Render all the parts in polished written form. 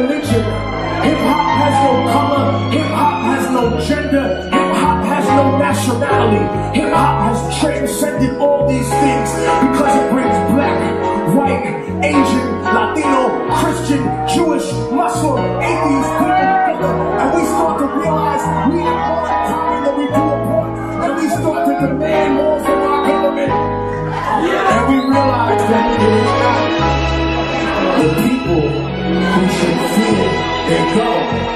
religion. Hip-hop has no color. Hip-hop has no gender. Hip-hop has no nationality. Hip-hop has transcended all these things because it brings black, white, Asian, Latino, Christian, Jewish, Muslim, atheist people together. And we start to realize we have more in common than we do apart. And we start to demand more from our government. And we realize that it is not the people who should fear their government.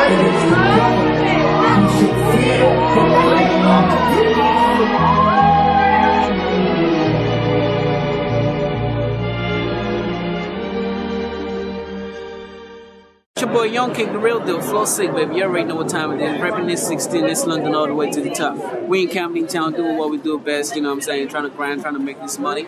It is the government who should fear the right of the people. It's your boy Young Kick, the real deal, Flow Sick, baby. You already know what time it is. Repping this 16, this London all the way to the top. We in Camden Town doing what we do best, you know what I'm saying? Trying to grind, trying to make this money.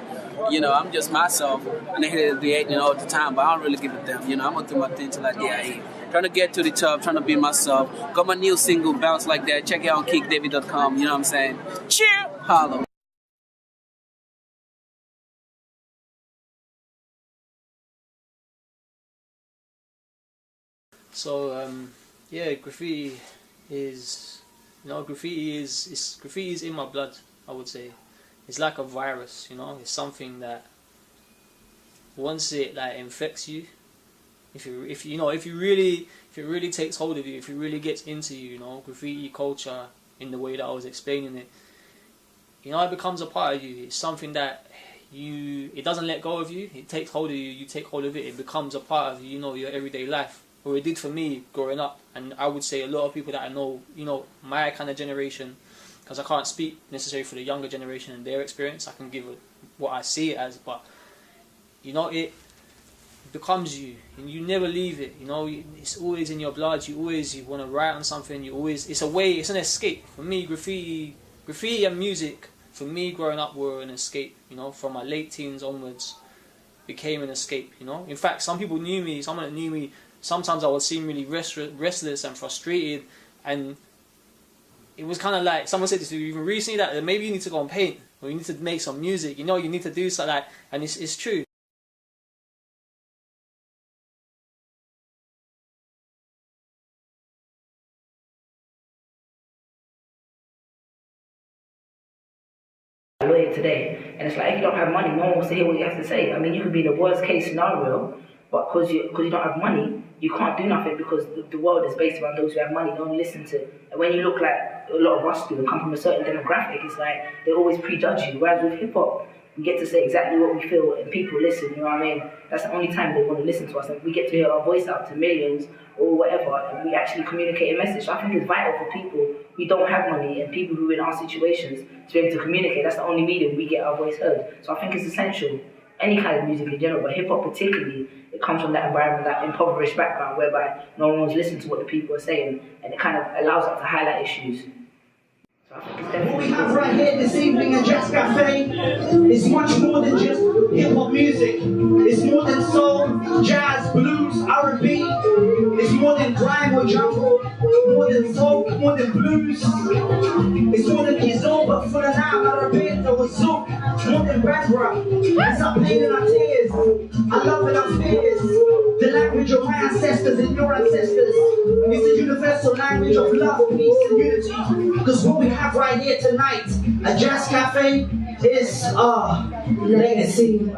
You know, I'm just myself, and they hit the 8 all the time, but I don't really give a damn. You know, I'm gonna do my thing till I die. Trying to get to the top, trying to be myself. Got my new single, Bounce Like That. Check it out on kickdavid.com, you know what I'm saying? Cheer! Holla. So yeah, graffiti is, you know, graffiti is in my blood. I would say it's like a virus. You know, it's something that once it like infects you, if it really takes hold of you, if it really gets into you, you know, graffiti culture in the way that I was explaining it, you know, it becomes a part of you. It's something that it doesn't let go of you. It takes hold of you. You take hold of it. It becomes a part of you. You know, your everyday life. Or it did for me growing up, and I would say a lot of people that I know, you know, my kind of generation, because I can't speak necessarily for the younger generation and their experience. I can give what I see it as, but you know, it becomes you, and you never leave it. You know, it's always in your blood. You want to write on something. It's a way. It's an escape for me. Graffiti and music for me growing up were an escape. You know, from my late teens onwards, became an escape. You know, in fact, someone that knew me. Sometimes I would seem really restless and frustrated, and it was kind of like someone said to you even recently that maybe you need to go and paint, or you need to make some music. You know, you need to do something like that, and it's true. Lawyer today, and it's like if you don't have money, no one wants to hear what you have to say. I mean, you could be the worst case scenario, but because you don't have money, you can't do nothing because the world is based around those who have money. Don't listen to. And when you look like a lot of us do and come from a certain demographic, it's like they always prejudge you. Whereas with hip hop, we get to say exactly what we feel, and people listen. You know what I mean? That's the only time they want to listen to us, and we get to hear our voice out to millions or whatever, and we actually communicate a message. So I think it's vital for people who don't have money and people who are in our situations to be able to communicate. That's the only medium we get our voice heard. So I think it's essential. Any kind of music in general, but hip-hop particularly, it comes from that environment, that impoverished background whereby no one's listening to what the people are saying, and it kind of allows us to highlight issues. So I think it's definitely what we have right here this evening at Jazz Cafe is much more than just hip-hop music. It's more than soul, jazz, blues, R&B. It's more than grime or jungle, more than folk, more than blues. It's more than Kizomba, but for the now, Arabetta or Zouk. More than Bambara. It's our pain and our tears, our love and our fears. The language of my ancestors and your ancestors. It's the universal language of love, peace and unity. Because what we have right here tonight at Jazz Cafe is our legacy.